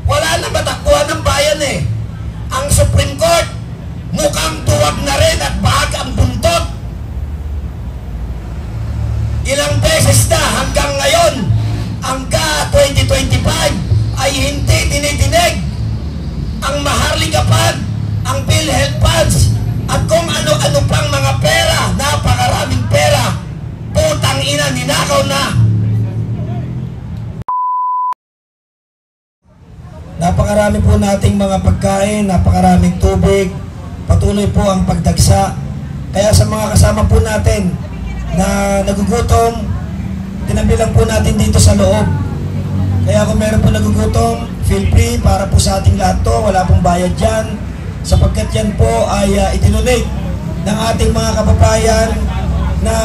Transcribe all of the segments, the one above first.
Wala na matakbuhan ng bayan eh. Ang Supreme Court, mukhang duwag na rin at bahag ang buntot. Ilang beses na hanggang ngayon, hanggang 2025, ay hindi dinidinig ang Maharlika Fund, ang PhilHealth Funds, at kung ano-ano pang mga pera, napakaraming pera. Putang ina, ninakaw na. Napakarami po nating mga pagkain, napakaraming tubig, patuloy po ang pagdagsa. Kaya sa mga kasama po natin na nagugutom, tinabilang po natin dito sa loob. Kaya kung meron po nagugutom, feel free para po sa ating lahat to, wala pong bayad dyan. Sapagkat yan po ay itinunate ng ating mga kababayan na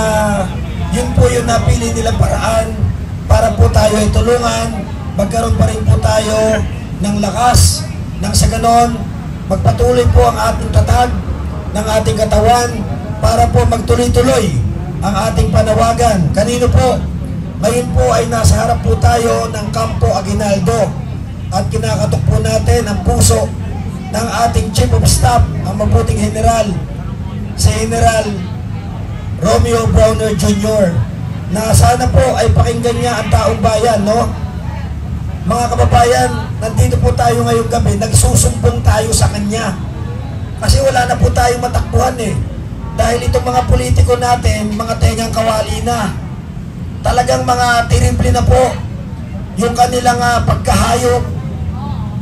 yun po yung napili nilang paraan para po tayo ay tulungan, magkaroon pa rin po tayo ng lakas, nang sa ganon, magpatuloy po ang ating tatag ng ating katawan para po magtuloy-tuloy ang ating panawagan. Kanino po? Ngayon po ay nasa harap po tayo ng Campo Aguinaldo at kinakatok po natin ang puso ng ating Chief of Staff, ang mabuting General, si General Romeo Browner Jr. na sana po ay pakinggan niya ang taong bayan, no? Mga kababayan, nandito po tayo ngayong gabi, nagsusumbong tayo sa kanya. Kasi wala na po tayong matakbuhan eh. Dahil itong mga politiko natin, mga tengang kawali na. Talagang mga tirimpli na po yung kanilang pagkahayop,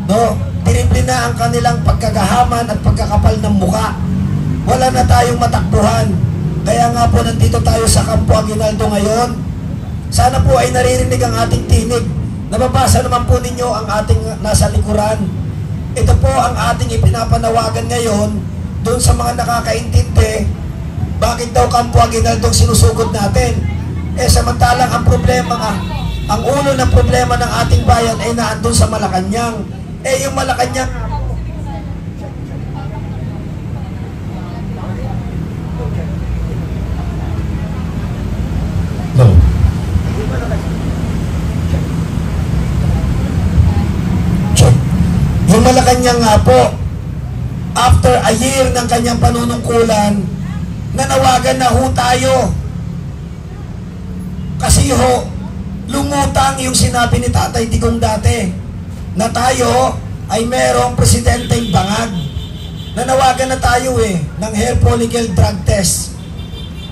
no? Tirimpli na ang kanilang pagkagahaman at pagkakapal ng muka. Wala na tayong matakbuhan. Kaya nga po nandito tayo sa Campo Aguinaldo ngayon. Sana po ay naririnig ang ating tinig. Nababasa naman po ninyo ang ating nasa likuran. Ito po ang ating ipinapanawagan ngayon doon sa mga nakakaintindi. Bakit daw Campo Aguinaldo sinusugod natin? Eh samantalang ang problema nga, ang ulo ng problema ng ating bayan ay naandun sa Malacanang. Eh yung Malacanang, no. Yung Malacanang nga po, after a year ng kanyang panunungkulan, nanawagan na ho tayo. Kasi ho, lumutang yung sinabi ni Tatay Digong dati, na tayo ay merong presidenteng bangag. Nanawagan na tayo ng hair follicle drug test.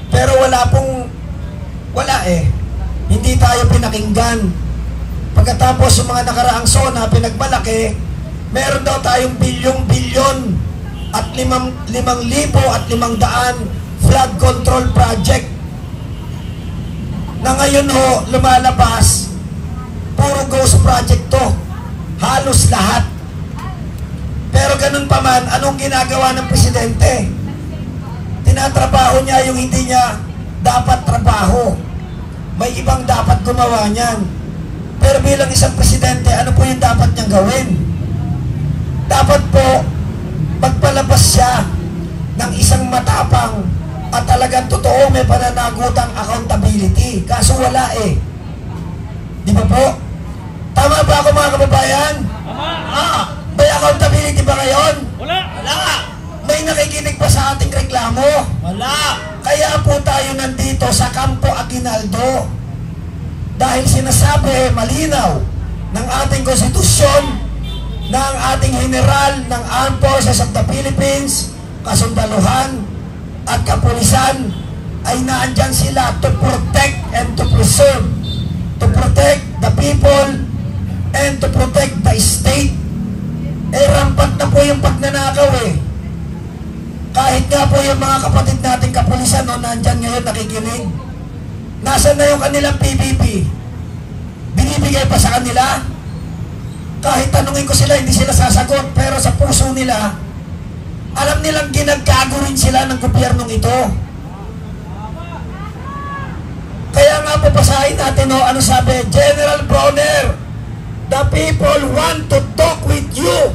Pero wala hindi tayo pinakinggan. Pagkatapos yung mga nakaraang SONA, pinagmalaki, meron daw tayong bilyon-bilyon at 5,500 flood control project na ngayon ho lumalabas, puro ghost project to, halos lahat. Pero ganun pa man, anong ginagawa ng presidente? Tinatrabaho niya yung hindi niya dapat trabaho. May ibang dapat gumawa niyan. Pero bilang isang presidente, ano po yung dapat niyang gawin? Dapat po magpalabas siya ng isang matapang at talagang totoo may pananagutang accountability. Kaso wala Di ba po? Tama ba ako mga kababayan? Tama. May accountability ba ngayon? Wala. Wala. May nakikinig pa sa ating reklamo? Wala. Kaya po tayo nandito sa Campo Aguinaldo. Dahil sinasabi malinaw ng ating konstitusyon na ang ating general ng Armed Forces of the Philippines, kasundaluhan at kapulisan ay naandyan sila to protect and to preserve, to protect the people and to protect the state. Rampat na po yung pagnanakaw Kahit nga po yung mga kapatid nating kapulisan nandyan ngayon nakikinig. Nasaan na yung kanilang PBB? Binibigay pa sa kanila? Kahit tanungin ko sila, hindi sila sasagot. Pero sa puso nila, alam nilang ginagago rin sila ng gobyernong ito. Kaya nga po pasahin natin, ano sabi? General Browner, the people want to talk with you.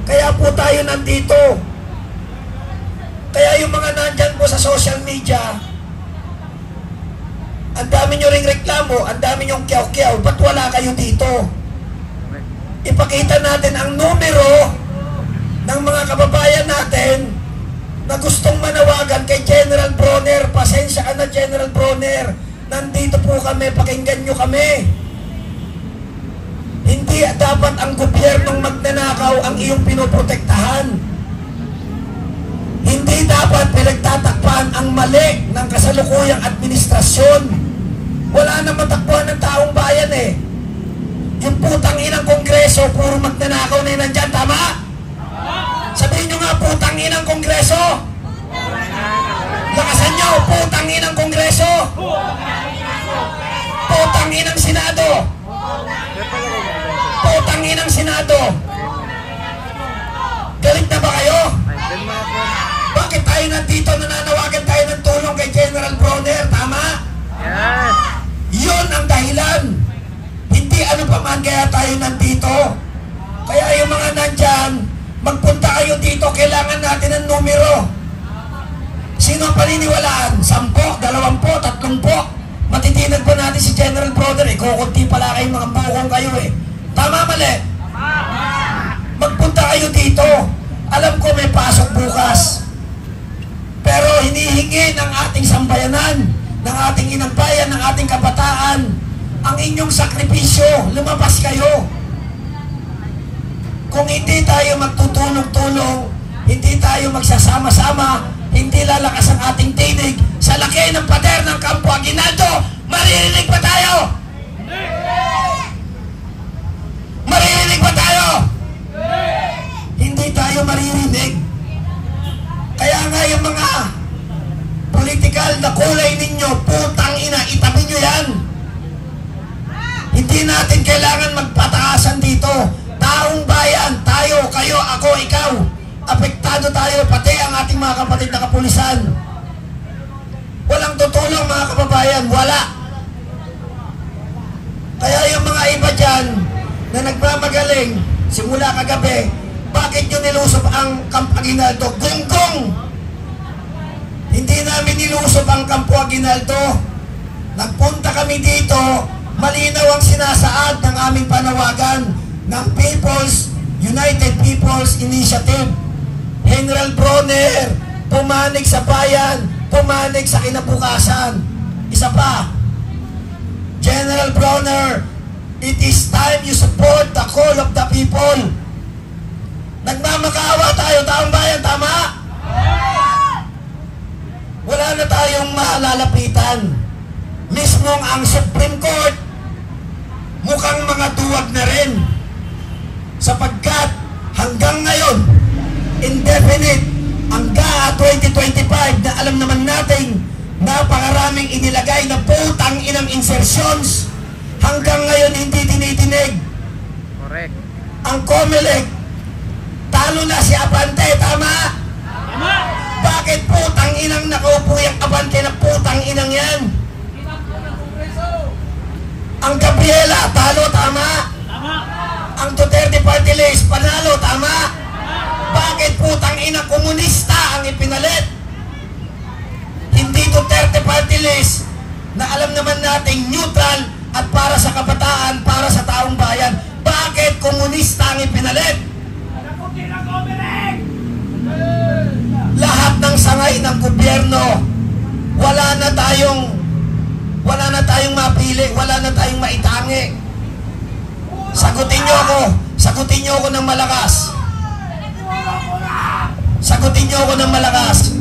Kaya po tayo nandito. Kaya yung mga nandyan po sa social media, ang dami nyo ring reklamo, ang dami nyong kiyaw-kiyaw, ba't wala kayo dito? ipakita natin ang numero ng mga kababayan natin na gustong manawagan kay General Bronner. Pasensya ka na, General Bronner. Nandito po kami, pakinggan nyo kami. Hindi dapat ang gobyernong magnanakaw ang iyong pinoprotektahan. Hindi dapat pinagtatakpan ang mali ng kasalukuyang administrasyon. Wala na matakbuhan ng taong bayan eh. Yung putang inang kongreso, puro magnanakaw na yun nandyan, tama? Sabihin nyo nga, putang inang kongreso. Lakasan nyo, putang inang kongreso. Putang inang senado. Putang inang senado. Galit na ba kayo? Bakit tayo nandito, nananawagan tayo ng tulong kay General Bronner, tama? Yun ang dahilan. Hindi ano pa man kaya tayo nandito. Kaya yung mga nandyan, magpunta kayo dito, kailangan natin ng numero. Sino ang paniniwalaan? 10, 20, 30. Matitinag pa natin si General Bronner. Kukunti pala kayong mga bukong kayo eh. Tama, mali? Magpunta kayo dito. Alam ko may pasok bukas. Pero hinihingi ng ating sambayanan, ng ating inang bayan, ng ating kabataan, ang inyong sakripisyo. Lumabas kayo. Kung hindi tayo magtutulong-tulong, hindi tayo magsasama-sama, hindi lalakas ang ating tinig sa laki ng pader ng Campo Aguinaldo, maririnig pa tayo? Maririnig pa tayo? Hindi tayo maririnig. Kaya nga yung mga political na kulay ninyo, putang ina, itabi nyo yan. Hindi natin kailangan magpataasan dito. Taong bayan, tayo, kayo, ako, ikaw, apektado tayo, pati ang ating mga kapatid na kapulisan. Walang tutulong mga kababayan, wala. Kaya yung mga iba dyan na nagmamagaling simula kagabi, bakit nyo nilusob ang Campo Aguinaldo? Gonggong! Hindi namin nilusob ang Campo Aguinaldo. Nagpunta kami dito, malinaw ang sinasaad ng aming panawagan ng United People's Initiative. General Bronner, pumanig sa bayan, pumanig sa kinabukasan. Isa pa, General Bronner, it is time you support the call of the people. Nagmamakaawa tayo, taong bayan, tama? Wala na tayong malalapitan. Mismong ang Supreme Court, mukhang mga duwag na rin. Sapagkat hanggang ngayon, indefinite, hanggang 2025 na alam naman natin napakaraming inilagay na putang inang insertions, hanggang ngayon hindi tinitinig. Correct. Ang COMELEC, talo na si Abante, tama? Tama. Bakit putang inang nakaupo yung Abante na putang inang yan? Ang Gabriela, talo, tama? Tama. Ang Duterte Party List, panalo, tama? Bakit putang ina komunista ang ipinalit? Hindi Duterte Party List na alam naman nating neutral at para sa kabataan, para sa taong bayan. Bakit komunista ang ipinalit? Lahat ng sangay ng gobyerno, wala na tayong mapili, wala na tayong maitangi. Sagutin niyo ako ng malakas. Sagutin niyo ako ng malakas.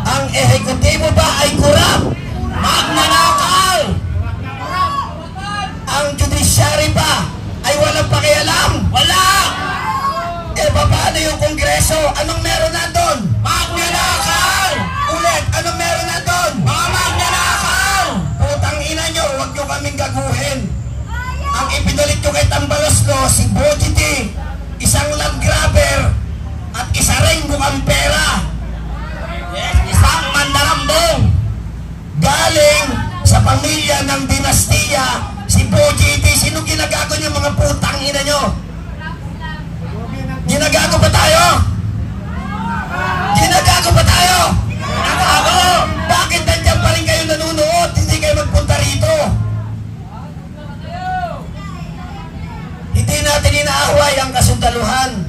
Ang ehekutibo ba ay kurap? Magnanakaw! Ang judiciary ba ay walang pakialam? Wala! Eh, paano yung kongreso? Anong meron na doon? Magnanakaw! Ulit, anong meron na doon? Mga magnanakaw! Putang ina nyo, huwag nyo kaming gaguhin. Ang ipinalit nyo kay Tambaloslo, si Bojiti, isang land grabber, at isa ring bukang pera. Yes, isang mandarambong. Galing sa pamilya ng dinastiya, si Bojiti. Sino ginagago niyo mga putang ina nyo? Ginagago ba tayo? Ginagago ba tayo? Ginagago! Bakit nandiyan pa rin kayo nanonood? Hindi kayo magpunta rito. natin inaaway ang kasundaluhan,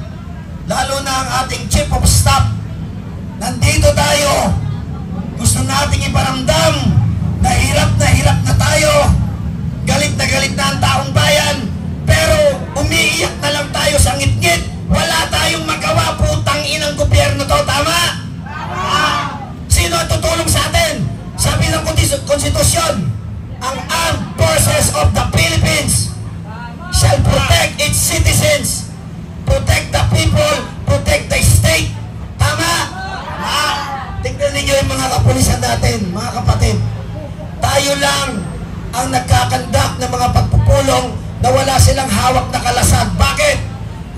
lalo na ang ating Chief of Staff. Nandito tayo, gusto nating iparamdam na hirap na tayo, galit na ang taong bayan, pero umiiyak na lang tayo sa ngit-ngit. Wala tayong magawa, putang inang gobyerno to, tama? Sino ang tutulong sa atin? Sabi ng konstitusyon, ang Armed Forces of the Philippines shall protect its citizens, protect the people, protect the state. Tama? Tignan ninyo yung mga kapulisan natin, mga kapatid. Tayo lang ang nagkakandak ng mga pagpupulong na wala silang hawak na kalasag. Bakit?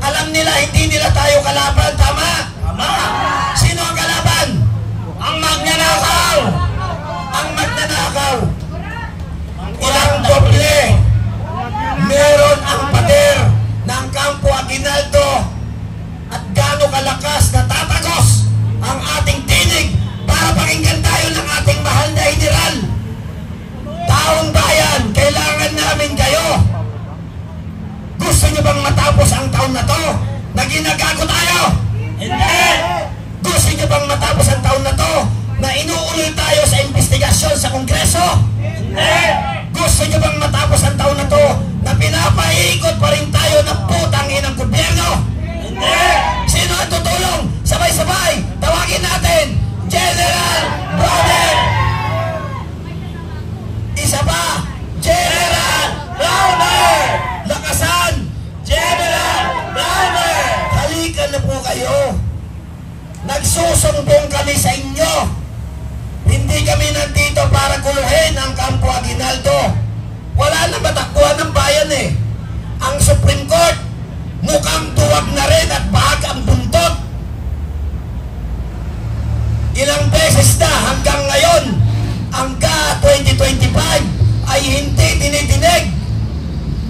Alam nila, hindi nila tayo kalaban. Tama? Tama. Sino ang kalaban? Ang magnanakaw. Ang magnanakaw. Ilang doble. Meron ang pader ng Campo Aguinaldo at gaano kalakas na tatagos ang ating tinig para pakinggan tayo ng ating mahal na general. Taong bayan, kailangan namin kayo. Gusto nyo bang matapos ang taon na to na ginagago tayo? Hindi! Gusto nyo bang matapos ang taon na to na inuuloy tayo sa investigasyon sa Kongreso? Hindi! Gusto nyo bang matapos ang taon na to na pinapaikot pa rin tayo ng putang inang gobyerno? Hindi! Sino ang tutulong? Sabay-sabay, tawagin natin, General Browner! Isa pa, General Browner! Lakasan, General Browner! Halika na po kayo. Nagsusumbong kami sa inyo. Hindi kami nandito para guluhin ang Campo Aguinaldo. Wala na matakbuhan ng bayan eh. Ang Supreme Court, mukhang tuwag na rin at bahag ang buntot. Ilang beses na hanggang ngayon, hanggang 2025, ay hindi dinidinig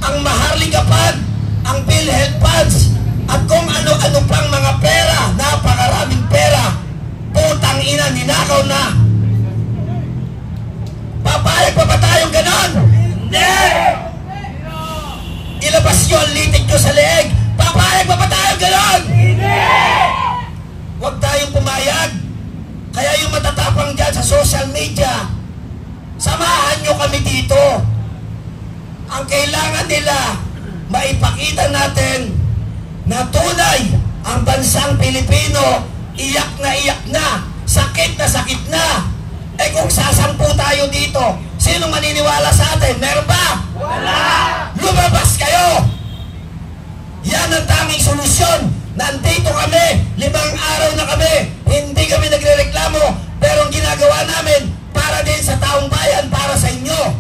ang Maharlika Fund, ang PhilHealth Funds, at kung ano-ano pang mga pera, napakaraming pera. Putang ina, ninakaw na. Papayag pa ba tayong ganon? Hindi! Ilabas nyo ang litig nyo sa leeg. Papayag pa ba tayong ganon? Hindi! Huwag tayong pumayag. Kaya yung matatapang dyan sa social media, samahan nyo kami dito. Ang kailangan nila, maipakita natin na tunay ang bansang Pilipino, iyak na, sakit na. Eh kung sasampu tayo dito, sino maniniwala sa atin? Meron ba? Wala! Lumabas kayo! Yan ang tanging solusyon. Nandito kami, 5 araw na kami, hindi kami nagrereklamo, pero ang ginagawa namin para din sa taong bayan, para sa inyo.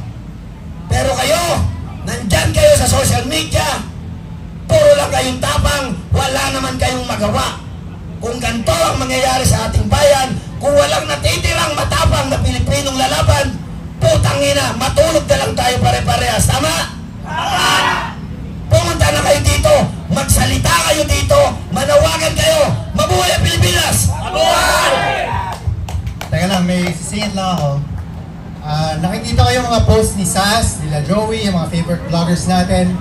Pero kayo, nandyan kayo sa social media, puro lang kayong tapang, wala naman kayong magawa. Kung ganito ang mangyayari sa ating bayan, kung walang natitirang matapang na Pilipinong lalaban, putang ina, matulog na lang tayo pare-parehas. Tama? Tama! Pumunta na kayo dito, magsalita kayo dito, manawagan kayo, mabuhay ang Pilipinas! Mabuhay! Teka lang, may sisingit lang ako. Nakikita ko yung mga posts ni Sas, nila Joey, yung mga favorite vloggers natin.